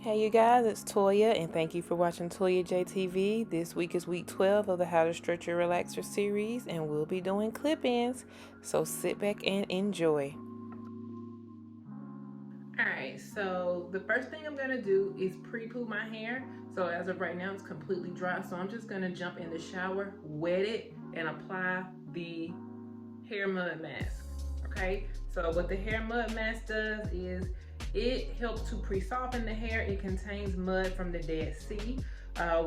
Hey you guys, it's Toya and thank you for watching Toya JTV. This week is week 12 of the How to Stretch Your Relaxer series and we'll be doing clip-ins, so sit back and enjoy. Alright, so the first thing I'm going to do is pre-poo my hair. So as of right now it's completely dry, so I'm just going to jump in the shower, wet it, and apply the hair mud mask. Okay, so what the hair mud mask does is it helps to pre-soften the hair. It contains mud from the Dead Sea,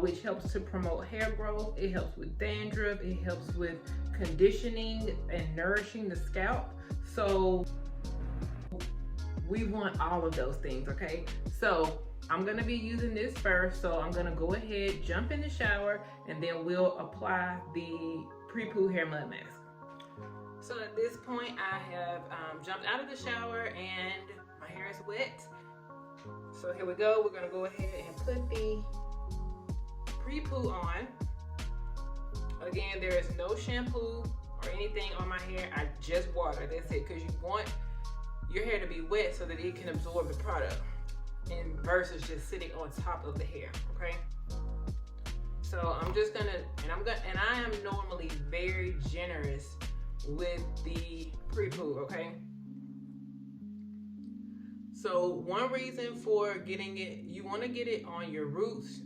which helps to promote hair growth. It helps with dandruff. It helps with conditioning and nourishing the scalp. So we want all of those things, okay? So I'm gonna be using this first. So I'm gonna go ahead, jump in the shower, and then we'll apply the pre-poo hair mud mask. So at this point, I have jumped out of the shower and my hair is wet. So here we go. We're gonna go ahead and put the pre-poo on. Again, there is no shampoo or anything on my hair. I just water. That's it, because you want your hair to be wet so that it can absorb the product, and versus just sitting on top of the hair. Okay. So I'm just gonna, and I am normally very generous with the pre-poo, okay? So one reason for getting it, you want to get it on your roots,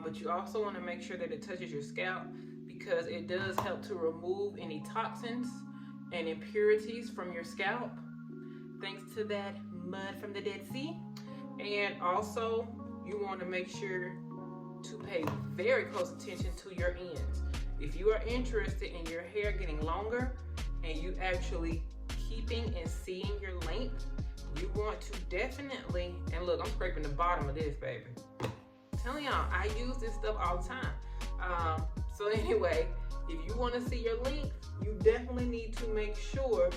but you also want to make sure that it touches your scalp, because it does help to remove any toxins and impurities from your scalp, thanks to that mud from the Dead Sea. And also you want to make sure to pay very close attention to your ends. If you are interested in your hair getting longer and you actually keeping and seeing your length, you want to definitely, and look, I'm scraping the bottom of this, baby. I'm telling y'all, I use this stuff all the time. So anyway, if you want to see your length, you definitely need to make sure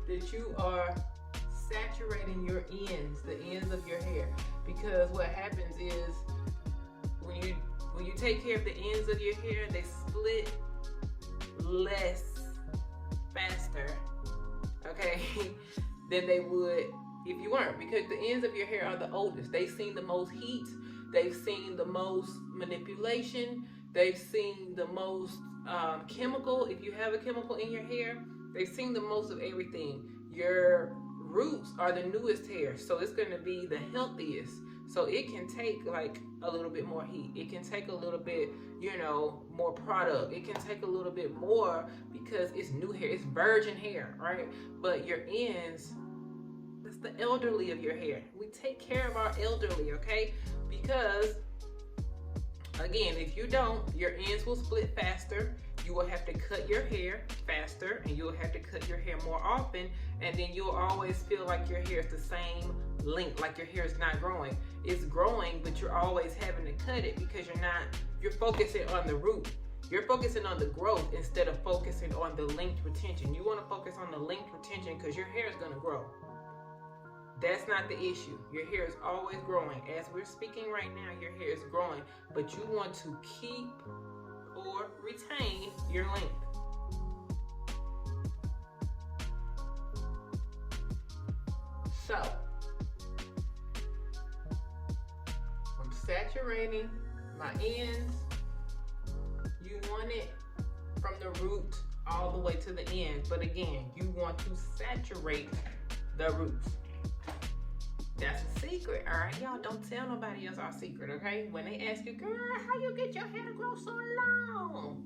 that you are saturating your ends, the ends of your hair, because what happens is when you take care of the ends of your hair, they split less faster, okay, than they would if you weren't, because the ends of your hair are the oldest. They've seen the most heat, they've seen the most manipulation, they've seen the most chemical. If you have a chemical in your hair, they've seen the most of everything. Your roots are the newest hair, so it's going to be the healthiest. So it can take like a little bit more heat. It can take a little bit, more product. It can take a little bit more because it's new hair, it's virgin hair, right? But your ends, that's the elderly of your hair. We take care of our elderly, okay? Because again, if you don't, your ends will split faster. You will have to cut your hair faster, and you'll have to cut your hair more often, and then you'll always feel like your hair is the same length, like your hair is not growing. It's growing, but you're always having to cut it because you're focusing on the root. You're focusing on the growth instead of focusing on the length retention. You want to focus on the length retention because your hair is going to grow. That's not the issue. Your hair is always growing. As we're speaking right now, your hair is growing, but you want to keep or retain your length. So I'm saturating my ends. You want it from the root all the way to the end, but again, you want to saturate the roots. That's a secret, all right? Y'all don't tell nobody else our secret, okay? When they ask you, girl, how you get your hair to grow so long?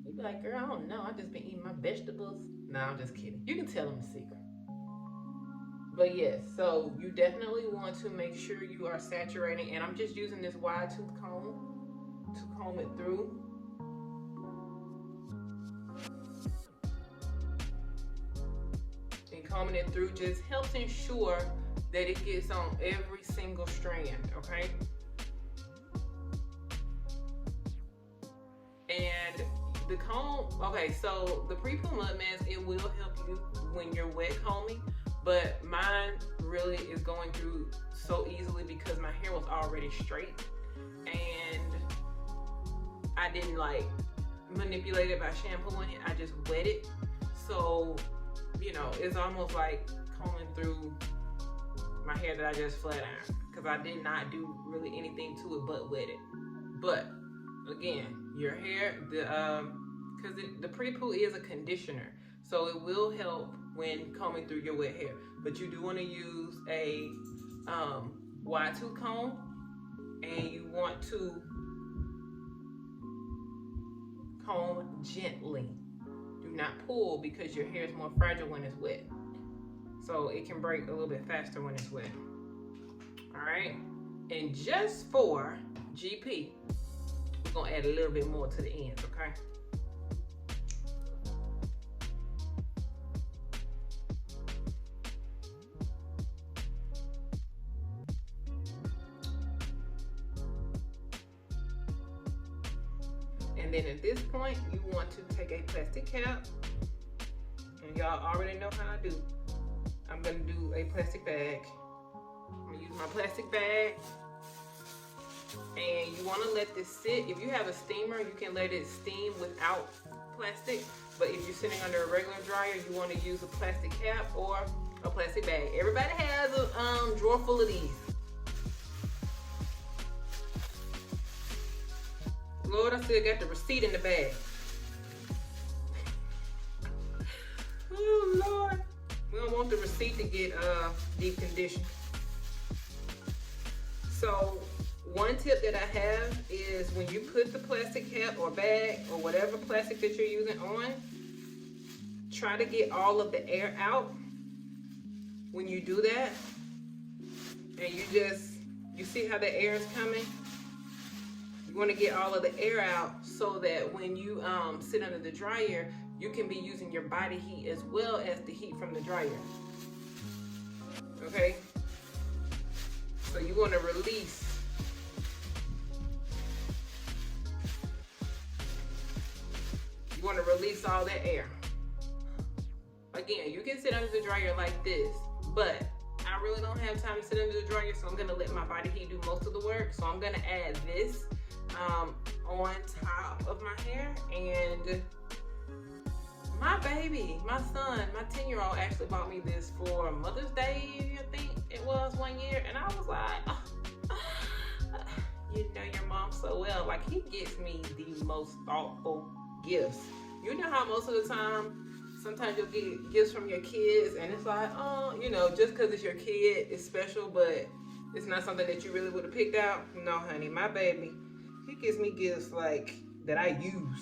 You be like, girl, I don't know. I just been eating my vegetables. No, I'm just kidding. You can tell them the secret. But yes, so you definitely want to make sure you are saturating, and I'm just using this wide tooth comb to comb it through. Combing it through just helps ensure that it gets on every single strand, okay? And the comb, okay, so the pre-poo mud mask, it will help you when you're wet combing, but mine really is going through so easily because my hair was already straight and I didn't like manipulate it by shampooing it. I just wet it. So it's almost like combing through my hair that I just flat ironed, because I did not do really anything to it but wet it. But again, your hair, because the pre-poo is a conditioner, so it will help when combing through your wet hair. But you do want to use a wide tooth comb, and you want to comb gently. Do not pull, because your hair is more fragile when it's wet. So it can break a little bit faster when it's wet. All right, and just for GP, we're gonna add a little bit more to the ends, okay? And then at this point, you want to take a plastic cap, and y'all already know how I do. I'm gonna do a plastic bag. I'm gonna use my plastic bag, and you wanna let this sit. If you have a steamer, you can let it steam without plastic, but if you're sitting under a regular dryer, you wanna use a plastic cap or a plastic bag. Everybody has a drawer full of these. Lord, I still got the receipt in the bag. Oh Lord. We don't want the receipt to get deep conditioned. So one tip that I have is when you put the plastic cap or bag or whatever plastic that you're using on, try to get all of the air out when you do that. And you see how the air is coming? You want to get all of the air out so that when you sit under the dryer, you can be using your body heat as well as the heat from the dryer. Okay? So you want to release. You want to release all that air. Again, you can sit under the dryer like this, but I really don't have time to sit under the dryer, so I'm going to let my body heat do most of the work. So I'm going to add this on top of my hair, and my baby, my son, my 10-year-old actually bought me this for Mother's Day, I think it was, one year, and I was like, oh, you know your mom so well. Like, he gets me the most thoughtful gifts. You know how most of the time, sometimes you'll get gifts from your kids, and it's like, oh, you know, just because it's your kid, it's special, but it's not something that you really would have picked out. No, honey, my baby, he gives me gifts like that I use.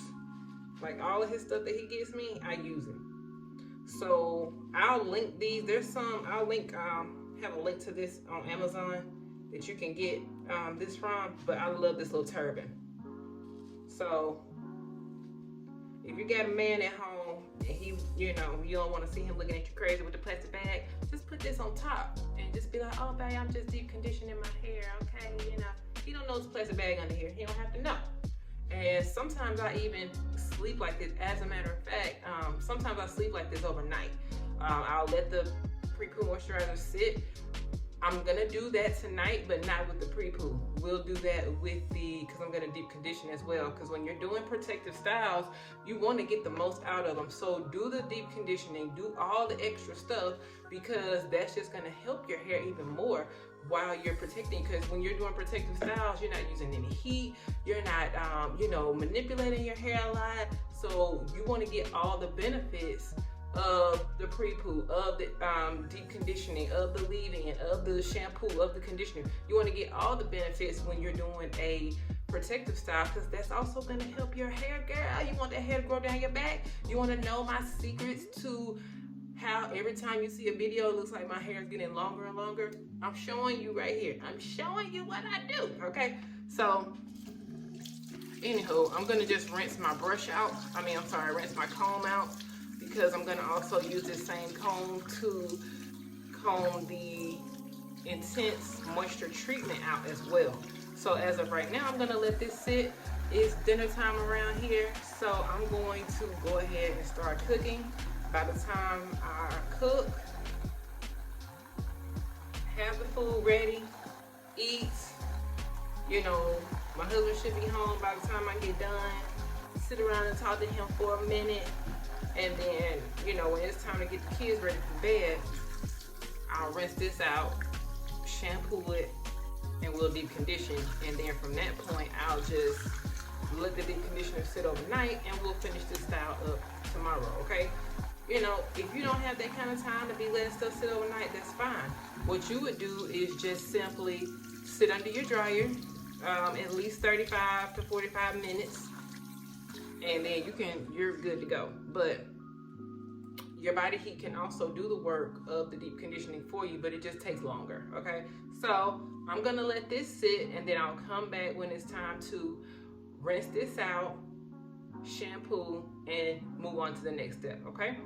Like all of his stuff that he gives me, I use it. So I'll link these. There's some, I'll link, have a link to this on Amazon that you can get this from, but I love this little turban. So if you got a man at home and he, you know, you don't want to see him looking at you crazy with the plastic bag, just put this on top and just be like, oh babe, I'm just deep conditioning my hair, okay? You know, he don't know it's a plastic bag under here. He don't have to know. And sometimes I even sleep like this. As a matter of fact, sometimes I sleep like this overnight. I'll let the pre-poo moisturizer sit. I'm gonna do that tonight, but not with the pre-poo. We'll do that with because I'm gonna deep condition as well. Because when you're doing protective styles, you want to get the most out of them. So do the deep conditioning, do all the extra stuff, because that's just gonna help your hair even more while you're protecting. Because when you're doing protective styles, you're not using any heat, you're not you know, manipulating your hair a lot. So you want to get all the benefits of the pre-poo, of the deep conditioning, of the leave-in, of the shampoo, of the conditioner. You want to get all the benefits when you're doing a protective style, because that's also going to help your hair, girl. You want that hair to grow down your back. You want to know my secrets to how every time you see a video, it looks like my hair is getting longer and longer. I'm showing you right here. I'm showing you what I do, okay? So, anywho, I'm going to just rinse my brush out. Rinse my comb out, because I'm going to also use this same comb to comb the intense moisture treatment out as well. So as of right now, I'm going to let this sit. It's dinner time around here, so I'm going to go ahead and start cooking. By the time I cook, have the food ready, eat, you know, my husband should be home by the time I get done, sit around and talk to him for a minute, and then, you know, when it's time to get the kids ready for bed, I'll rinse this out, shampoo it, and we'll deep condition. And then from that point, I'll just let the deep conditioner sit overnight, and we'll finish this style up tomorrow, okay? You know, if you don't have that kind of time to be letting stuff sit overnight, that's fine. What you would do is just simply sit under your dryer at least 35 to 45 minutes, and then you're good to go. But your body heat can also do the work of the deep conditioning for you, but it just takes longer, okay? So I'm gonna let this sit, and then I'll come back when it's time to rinse this out, shampoo, and move on to the next step, okay?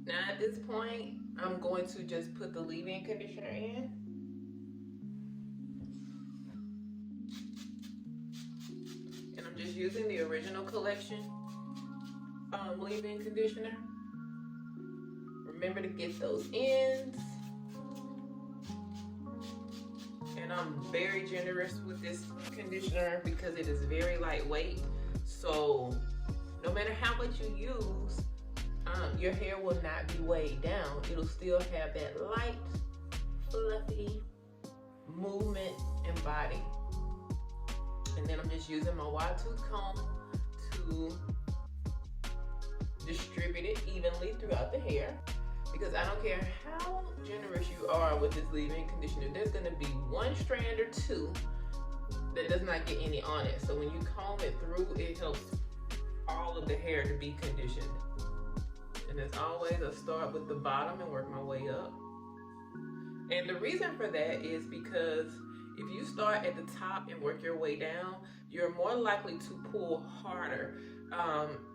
Now at this point, I'm going to just put the leave-in conditioner in. And I'm just using the original collection leave-in conditioner. Remember to get those ends. And I'm very generous with this conditioner because it is very lightweight. So no matter how much you use, your hair will not be weighed down. It'll still have that light, fluffy movement and body. And then I'm just using my wide tooth comb to distribute it evenly throughout the hair, because I don't care how generous you are with this leave-in conditioner, there's going to be one strand or two that does not get any on it. So when you comb it through, it helps all of the hair to be conditioned. And as always, I start with the bottom and work my way up. And the reason for that is because if you start at the top and work your way down, you're more likely to pull harder,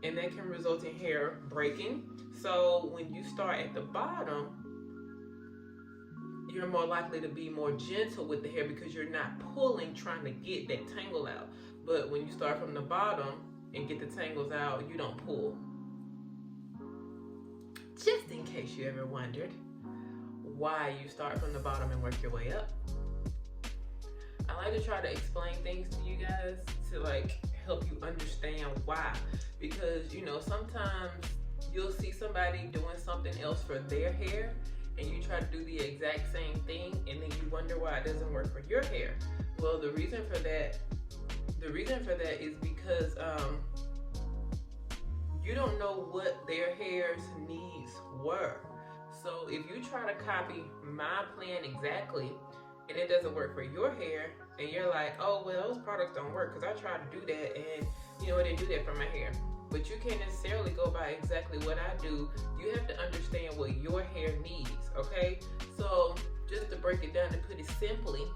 and that can result in hair breaking. So when you start at the bottom, you're more likely to be more gentle with the hair because you're not pulling, trying to get that tangle out. But when you start from the bottom and get the tangles out, you don't pull. Just in case you ever wondered why you start from the bottom and work your way up. I like to try to explain things to you guys to like help you understand why. Because, you know, sometimes you'll see somebody doing something else for their hair and you try to do the exact same thing and then you wonder why it doesn't work for your hair. Well, the reason for that is because you don't know what their hair's needs were. So if you try to copy my plan exactly and it doesn't work for your hair, and you're like, oh, well, those products don't work because I tried to do that and, you know, it didn't do that for my hair. But you can't necessarily go by exactly what I do. You have to understand what your hair needs, okay? So just to break it down and put it simply,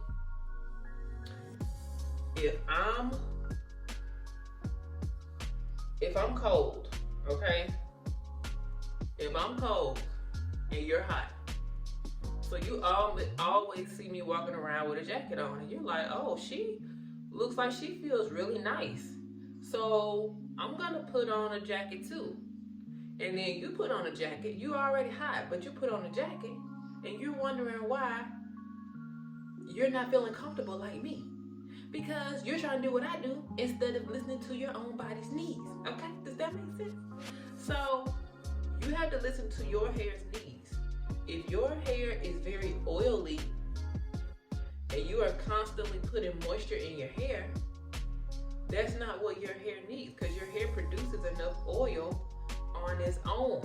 if I'm cold, okay? If I'm cold and you're hot, so you always see me walking around with a jacket on, and you're like, oh, she looks like she feels really nice. So I'm gonna put on a jacket too. And then you put on a jacket, you already hot, but you put on a jacket and you're wondering why you're not feeling comfortable like me. Because you're trying to do what I do instead of listening to your own body's needs, okay? Does that make sense? So you have to listen to your hair's needs. If your hair is very oily and you are constantly putting moisture in your hair, that's not what your hair needs, because your hair produces enough oil on its own.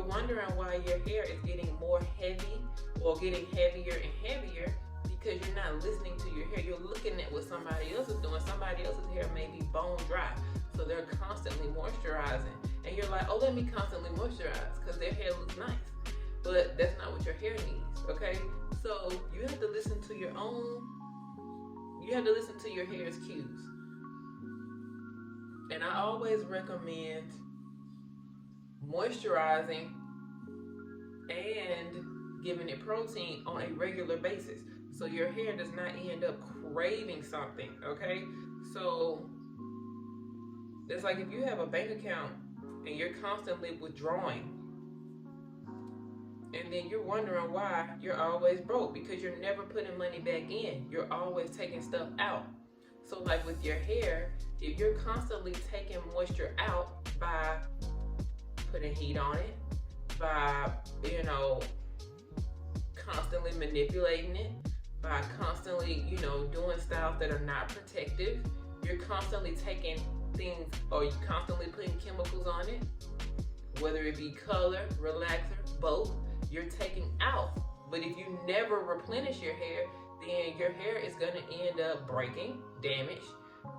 wondering why your hair is getting more heavy or getting heavier and heavier, because you're not listening to your hair. You're looking at what somebody else is doing. Somebody else's hair may be bone dry, so they're constantly moisturizing. And you're like, oh, let me constantly moisturize because their hair looks nice. But that's not what your hair needs, okay? So you have to listen to your own, you have to listen to your hair's cues. And I always recommend moisturizing and giving it protein on a regular basis, so your hair does not end up craving something, okay? So it's like if you have a bank account and you're constantly withdrawing, and then you're wondering why you're always broke, because you're never putting money back in. You're always taking stuff out. So like with your hair, if you're constantly taking moisture out by putting heat on it, by, constantly manipulating it, by constantly, doing styles that are not protective, you're constantly taking things, or you're constantly putting chemicals on it, whether it be color, relaxer, both, you're taking out. But if you never replenish your hair, then your hair is going to end up breaking, damaged,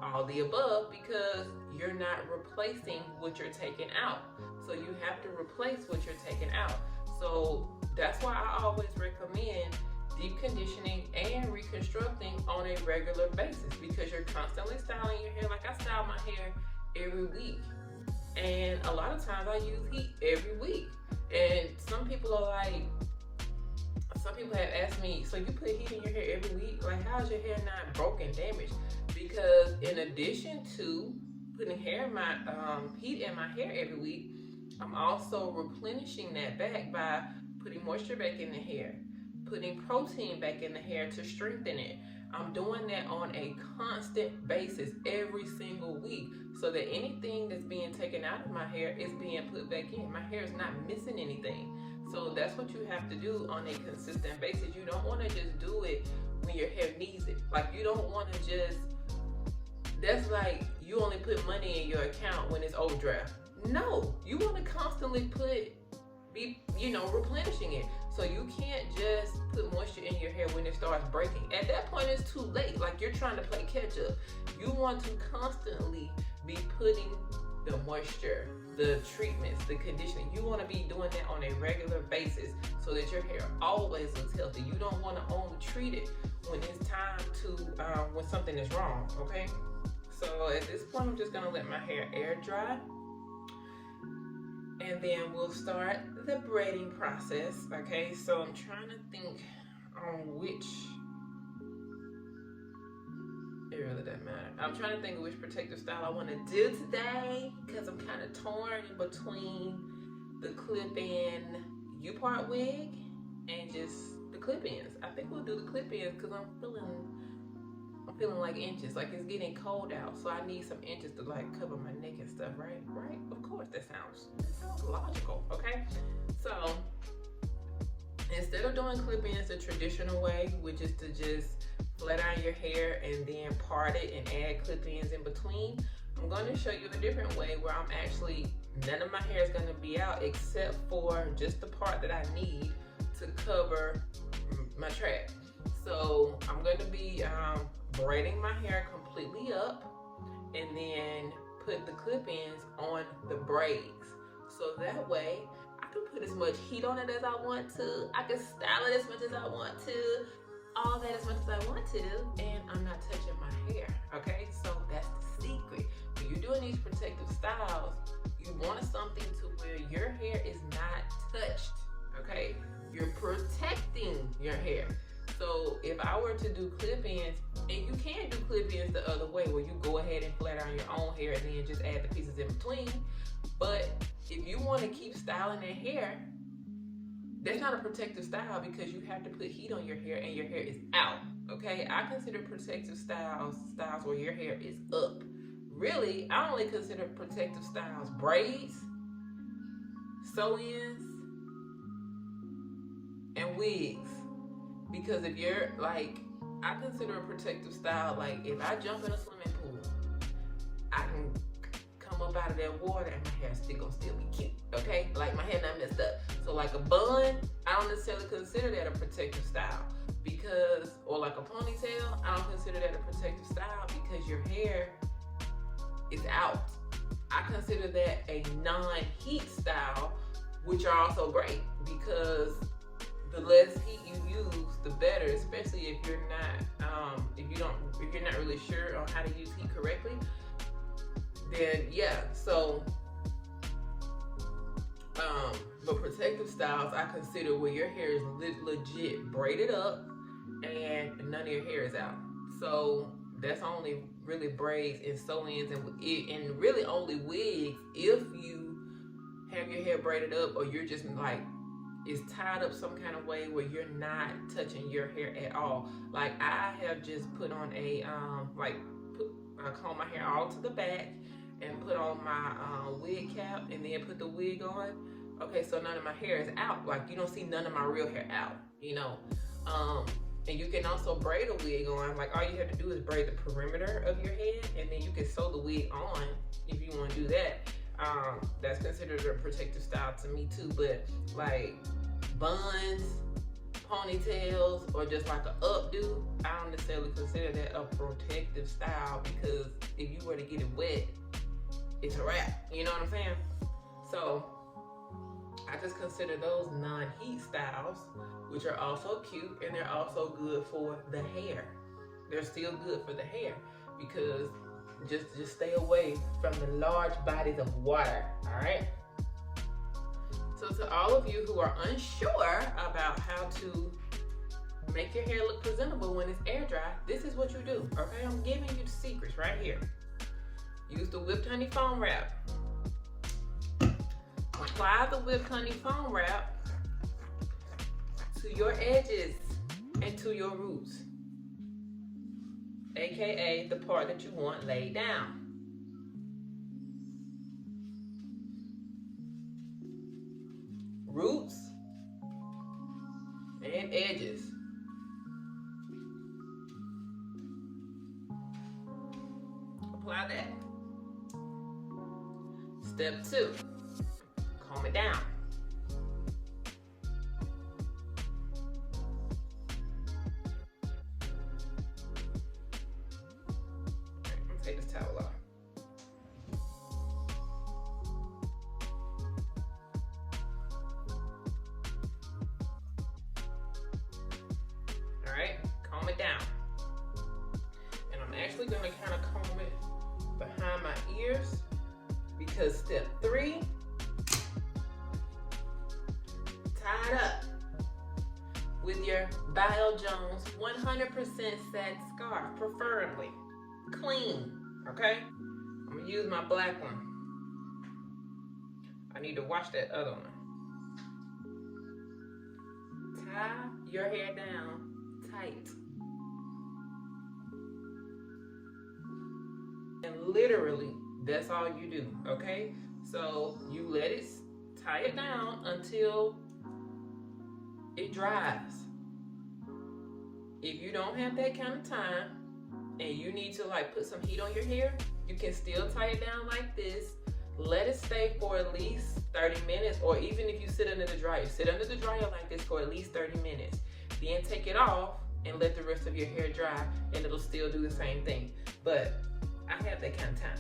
all the above, because you're not replacing what you're taking out. So you have to replace what you're taking out. So that's why I always recommend deep conditioning and reconstructing on a regular basis, because you're constantly styling your hair. Like I style my hair every week, and a lot of times I use heat every week. And some people have asked me, so you put heat in your hair every week? Like, how is your hair not broken, damaged? Because in addition to putting heat in my hair every week, I'm also replenishing that back by putting moisture back in the hair, putting protein back in the hair to strengthen it. I'm doing that on a constant basis every single week, so that anything that's being taken out of my hair is being put back in. My hair is not missing anything. So that's what you have to do on a consistent basis. You don't want to just do it when your hair needs it. Like, you don't want to just, that's like you only put money in your account when it's overdraft. No, you want to constantly be replenishing it. So you can't just put moisture in your hair when it starts breaking. At that point, it's too late. Like, you're trying to play catch up. You want to constantly be putting the moisture, the treatments, the conditioning. You want to be doing that on a regular basis so that your hair always looks healthy. You don't want to only treat it when it's time to, when something is wrong, okay? So at this point, I'm just gonna let my hair air dry, and then we'll start the braiding process, okay? So I'm trying to think on which, it really doesn't matter. I'm trying to think of which protective style I want to do today, because I'm kind of torn in between the clip-in U-part wig and just the clip-ins. I think we'll do the clip-ins because I'm feeling like inches. Like, it's getting cold out, so I need some inches to like cover my neck and stuff, right? Right? Of course, that sounds logical, okay? So instead of doing clip-ins the traditional way, which is to just flat iron your hair and then part it and add clip-ins in between, I'm going to show you a different way where I'm actually, none of my hair is going to be out except for just the part that I need to cover my trap. So I'm going to be braiding my hair completely up and then put the clip-ins on the braids. So that way I can put as much heat on it as I want to, I can style it as much as I want to, all that as much as I want to, and I'm not touching my hair, okay? So that's the secret. When you're doing these protective styles, you want something to where your hair is not touched, okay? You're protecting your hair. So if I were to do clip-ins, and you can do clip-ins the other way, where you go ahead and flat iron your own hair and then just add the pieces in between, but if you want to keep styling that hair, that's not a protective style, because you have to put heat on your hair and your hair is out, okay? I consider protective styles where your hair is up. Really, I only consider protective styles braids, sew-ins, and wigs. Because if you're like, I consider a protective style, like if I jump in a swimming pool, I can come up out of that water and my hair still be cute, okay? Like, my hair not messed up. protective style because, or like a ponytail, I don't consider that a protective style because your hair is out. I consider that a non-heat style, which are also great because the less heat you use, the better. Especially if you're not, if you're not really sure on how to use heat correctly. Then yeah. So, but protective styles I consider where your hair is legit braided up and none of your hair is out. So that's only really braids and sew-ins and really only wigs if you have your hair braided up or you're just like it's tied up some kind of way where you're not touching your hair at all. Like I have just put on a I comb my hair all to the back and put on my wig cap and then put the wig on. Okay, so none of my hair is out. Like you don't see none of my real hair out, you know. And you can also braid a wig on. Like all you have to do is braid the perimeter of your head and then you can sew the wig on if you want to do that. That's considered a protective style to me too. But like buns, ponytails, or just like an updo, I don't necessarily consider that a protective style because if you were to get it wet, it's a wrap. You know what I'm saying? So I just consider those non-heat styles, which are also cute and they're also good for the hair. They're still good for the hair because just stay away from the large bodies of water, all right? So to all of you who are unsure about how to make your hair look presentable when it's air dry, this is what you do, okay? I'm giving you the secrets right here. Use the Whipped Honey Foam Wrap. Apply the Whipped Honey Foam Wrap to your edges and to your roots, aka the part that you want laid down. Roots and edges. Apply that. Step 2, comb it down. Take this towel off. All right, comb it down. And I'm actually gonna kind of comb it behind my ears because step 3, tie it up with your Bio Jones 100% satin scarf, preferably clean. Okay, I'm gonna use my black one. I need to wash that other one. Tie your hair down tight. And literally, that's all you do, okay? So you let it, tie it down until it dries. If you don't have that kind of time, and you need to like put some heat on your hair, you can still tie it down like this. Let it stay for at least 30 minutes, or even if you sit under the dryer like this for at least 30 minutes. Then take it off and let the rest of your hair dry and it'll still do the same thing. But I have that kind of time.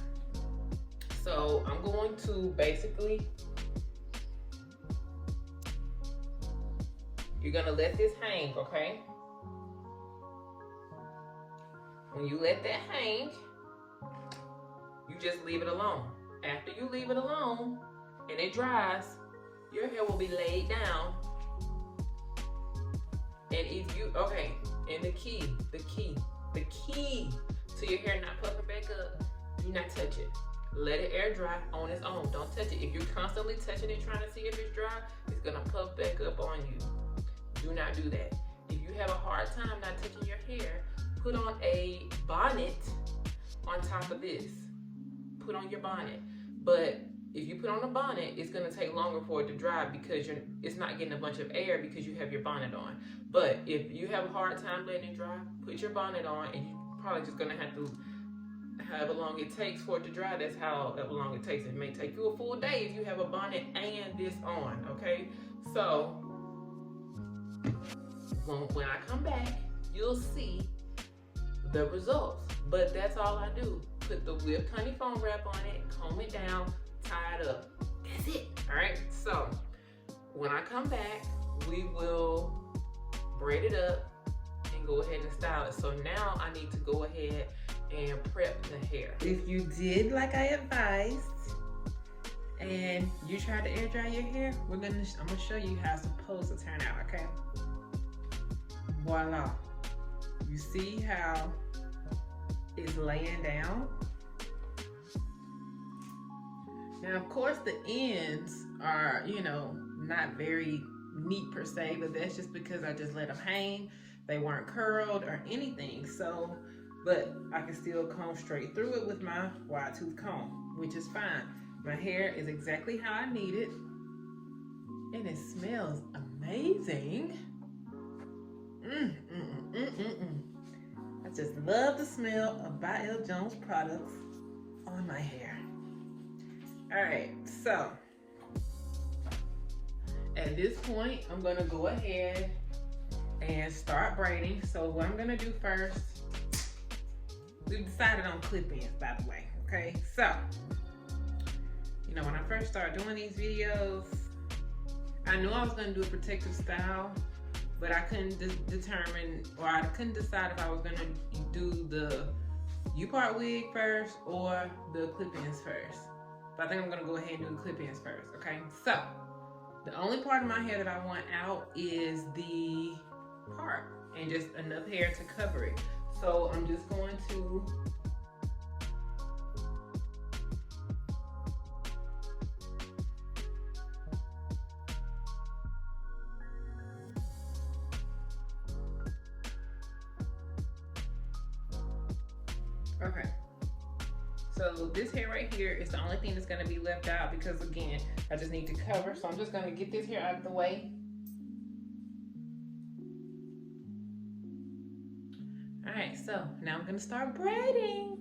So I'm going to basically, you're gonna let this hang, okay? When you let that hang, you just leave it alone. After you leave it alone and it dries, your hair will be laid down. And if you, okay, and the key to your hair not puffing back up, do not touch it. Let it air dry on its own. Don't touch it. If you're constantly touching it, trying to see if it's dry, it's gonna puff back up on you. Do not do that. If you have a hard time not touching your hair, put on a bonnet on top of this. Put on your bonnet. But if you put on a bonnet, it's gonna take longer for it to dry because it's not getting a bunch of air because you have your bonnet on. But if you have a hard time letting it dry, put your bonnet on and you're probably just gonna have to, however long it takes for it to dry, that's however long it takes. It may take you a full day if you have a bonnet and this on, okay? So, when I come back, you'll see the results. But that's all I do. Put the whipped honey foam wrap on it, comb it down, tie it up. That's it. All right. So when I come back, we will braid it up and go ahead and style it. So now I need to go ahead and prep the hair. If you did like I advised and you tried to air dry your hair, I'm gonna show you how it's supposed to turn out, okay? Voila. You see how it's laying down? Now, of course, the ends are, not very neat per se, but that's just because I just let them hang. They weren't curled or anything. So, but I can still comb straight through it with my wide tooth comb, which is fine. My hair is exactly how I need it. And it smells amazing. I just love the smell of By L. Jones products on my hair. All right, so at this point, I'm gonna go ahead and start braiding. So what I'm gonna do first, we've decided on clip-ins, by the way, okay? So, when I first started doing these videos, I knew I was gonna do a protective style, but I couldn't determine, or I couldn't decide if I was gonna do the U-part wig first or the clip-ins first. But I think I'm gonna go ahead and do the clip-ins first, okay? So, the only part of my hair that I want out is the part, and just enough hair to cover it. So I'm just going to okay. So this hair right here is the only thing that's going to be left out because, again, I just need to cover. So I'm just going to get this hair out of the way. All right, so now I'm going to start braiding.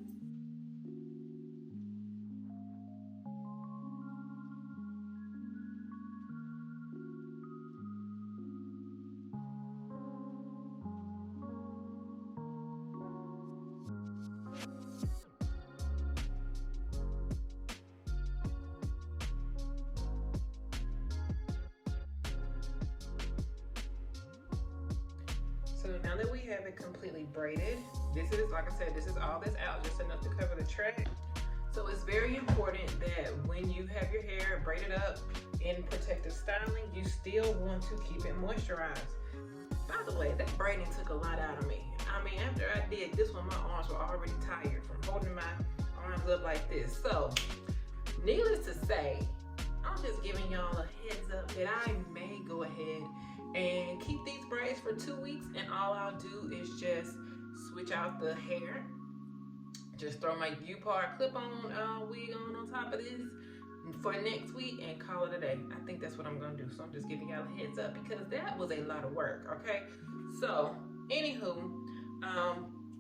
So now that we have it completely braided, this is, like I said, this is all that's out, just enough to cover the track. So it's very important that when you have your hair braided up in protective styling, you still want to keep it moisturized. By the way, that braiding took a lot out of me. I mean, after I did this one, my arms were already tired from holding my arms up like this. So, needless to say, I'm just giving y'all a heads up that I may go ahead and keep these braids for 2 weeks, and all I'll do is just switch out the hair, just throw my U-part clip-on wig on top of this for next week and call it a day. I think that's what I'm gonna do. So I'm just giving y'all a heads up because that was a lot of work, okay? So anywho,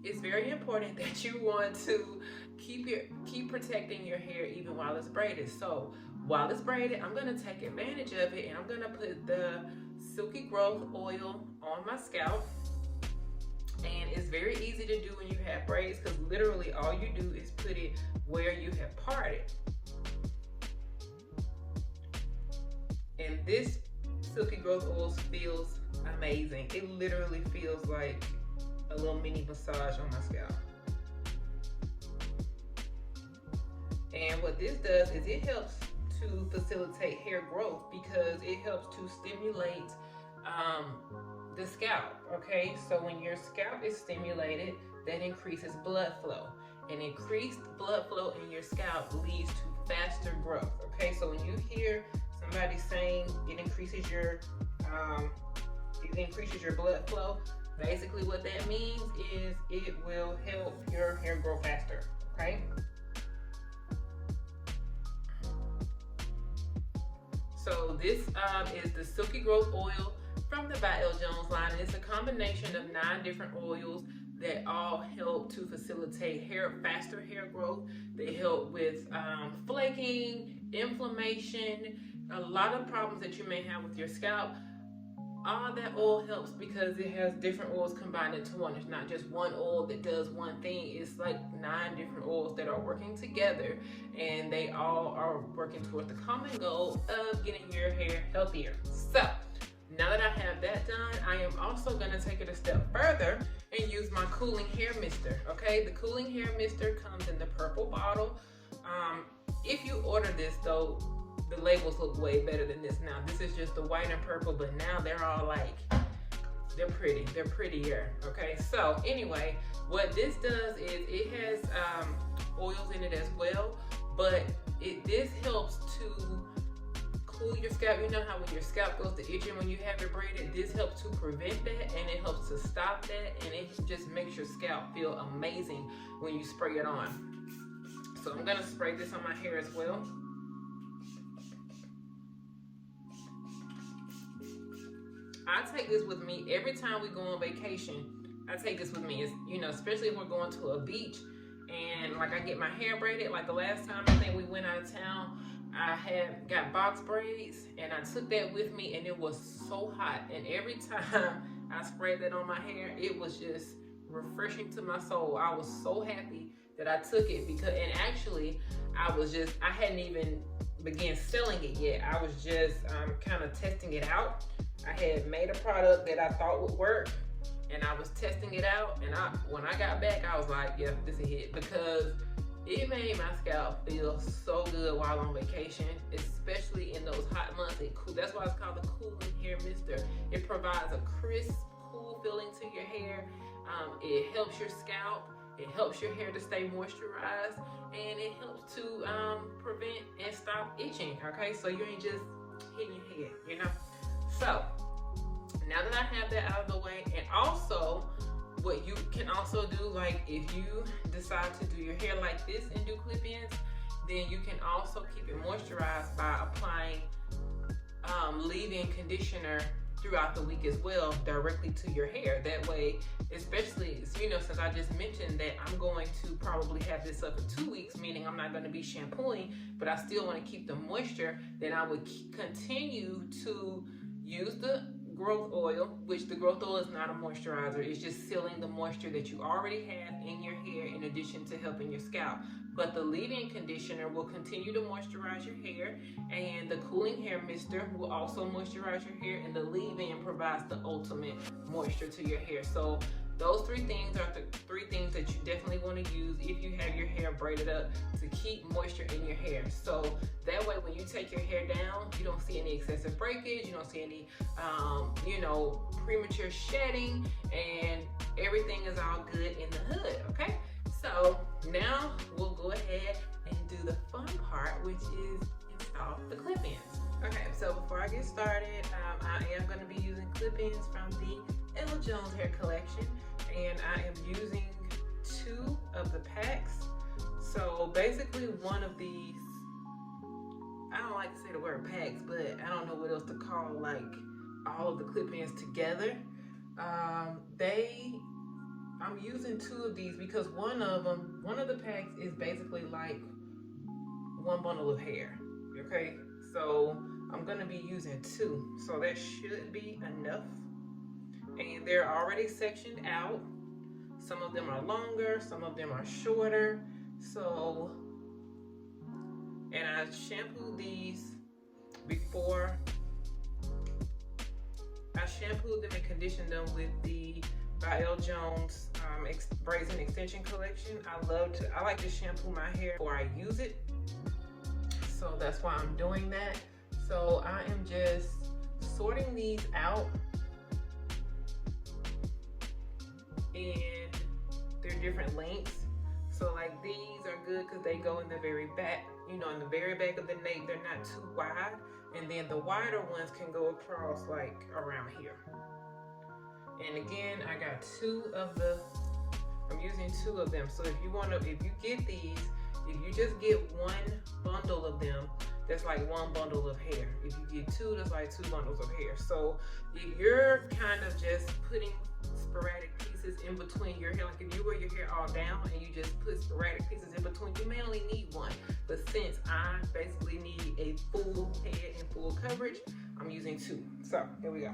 it's very important that you want to keep protecting your hair even while it's braided. So while it's braided, I'm gonna take advantage of it, and I'm gonna put the Silky Growth oil on my scalp. And it's very easy to do when you have braids because literally all you do is put it where you have parted. And this Silky Growth oil feels amazing. It literally feels like a little mini massage on my scalp. And what this does is it helps to facilitate hair growth because it helps to stimulate the scalp, okay? So when your scalp is stimulated, that increases blood flow. And increased blood flow in your scalp leads to faster growth, okay? So when you hear somebody saying it increases your blood flow, basically what that means is it will help your hair grow faster, okay? So this is the Silky Growth oil from the By L. Jones line. It's a combination of 9 different oils that all help to facilitate faster hair growth. They help with flaking, inflammation, a lot of problems that you may have with your scalp. All that oil helps because it has different oils combined into one. It's not just one oil that does one thing. It's like 9 different oils that are working together, and they all are working towards the common goal of getting your hair healthier. So now that I have that done, I am also going to take it a step further and use my cooling hair mister. Okay, the cooling hair mister comes in the purple bottle. If you order this though, the labels look way better than this now. This is just the white and purple, but now they're all like, they're pretty, they're prettier. Okay, so anyway, what this does is it has oils in it as well, but this helps to cool your scalp. You know how when your scalp goes to itching when you have it braided, this helps to prevent that, and it helps to stop that, and it just makes your scalp feel amazing when you spray it on. So I'm gonna spray this on my hair as well. I take this with me every time we go on vacation. I take this with me, you know, especially if we're going to a beach and like I get my hair braided. Like the last time I think we went out of town, I got box braids and I took that with me, and it was so hot. And every time I sprayed that on my hair, it was just refreshing to my soul. I was so happy that I took it because, and actually I hadn't even began selling it yet. I was just kind of testing it out. I had made a product that I thought would work, and I was testing it out, and when I got back, I was like, yeah, this is a hit, because it made my scalp feel so good while on vacation, especially in those hot months. That's why it's called the cooling hair mister. It provides a crisp, cool feeling to your hair. It helps your scalp. It helps your hair to stay moisturized, and it helps to prevent and stop itching. Okay, so you ain't just hitting your head, you know. So now that I have that out of the way, and also what you can also do, like if you decide to do your hair like this and do clip-ins, then you can also keep it moisturized by applying leave-in conditioner throughout the week as well, directly to your hair. That way, especially, you know, since I just mentioned that I'm going to probably have this up in 2 weeks, meaning I'm not going to be shampooing, but I still want to keep the moisture, then I would continue to use the growth oil, which the growth oil is not a moisturizer. It's just sealing the moisture that you already have in your hair in addition to helping your scalp. But the leave-in conditioner will continue to moisturize your hair, and the cooling hair mister will also moisturize your hair, and the leave-in provides the ultimate moisture to your hair. So those 3 things are the 3 things that you definitely want to use if you have your hair braided up, to keep moisture in your hair. So that way, when you take your hair down, you don't see any excessive breakage, you don't see any, you know, premature shedding, and everything is all good in the hood, okay? So now we'll go ahead and do the fun part, which is install the clip-ins. Okay, so before I get started, I am going to be using clip-ins from the Ella Jones hair collection, and I am using 2 of the packs. So basically one of these, I don't like to say the word packs, but I don't know what else to call like all of the clip-ins together. I'm using 2 of these because one of the packs is basically like 1 bundle of hair. Okay, so I'm gonna be using 2, so that should be enough. And they're already sectioned out. Some of them are longer, some of them are shorter. So, and I shampooed these before. I shampooed them and conditioned them with the by Ella Jones braids and extension collection. I like to shampoo my hair before I use it, so that's why I'm doing that. So I am just sorting these out, and they're different lengths. So like these are good because they go in the very back, you know, in the very back of the nape. They're not too wide, and then the wider ones can go across like around here. And again, I got 2 of the, I'm using 2 of them. So if you get these, if you just get 1 bundle of them, that's like 1 bundle of hair. If you get 2, that's like 2 bundles of hair. So if you're kind of just putting sporadic pieces in between your hair, like if you wear your hair all down and you just put sporadic pieces in between, you may only need 1. But since I basically need a full head and full coverage, I'm using 2. So here we go.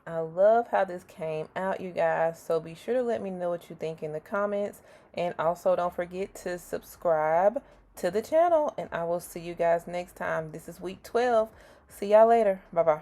I love how this came out, you guys. So be sure to let me know what you think in the comments. And also don't forget to subscribe to the channel. And I will see you guys next time. This is week 12. See y'all later. Bye-bye.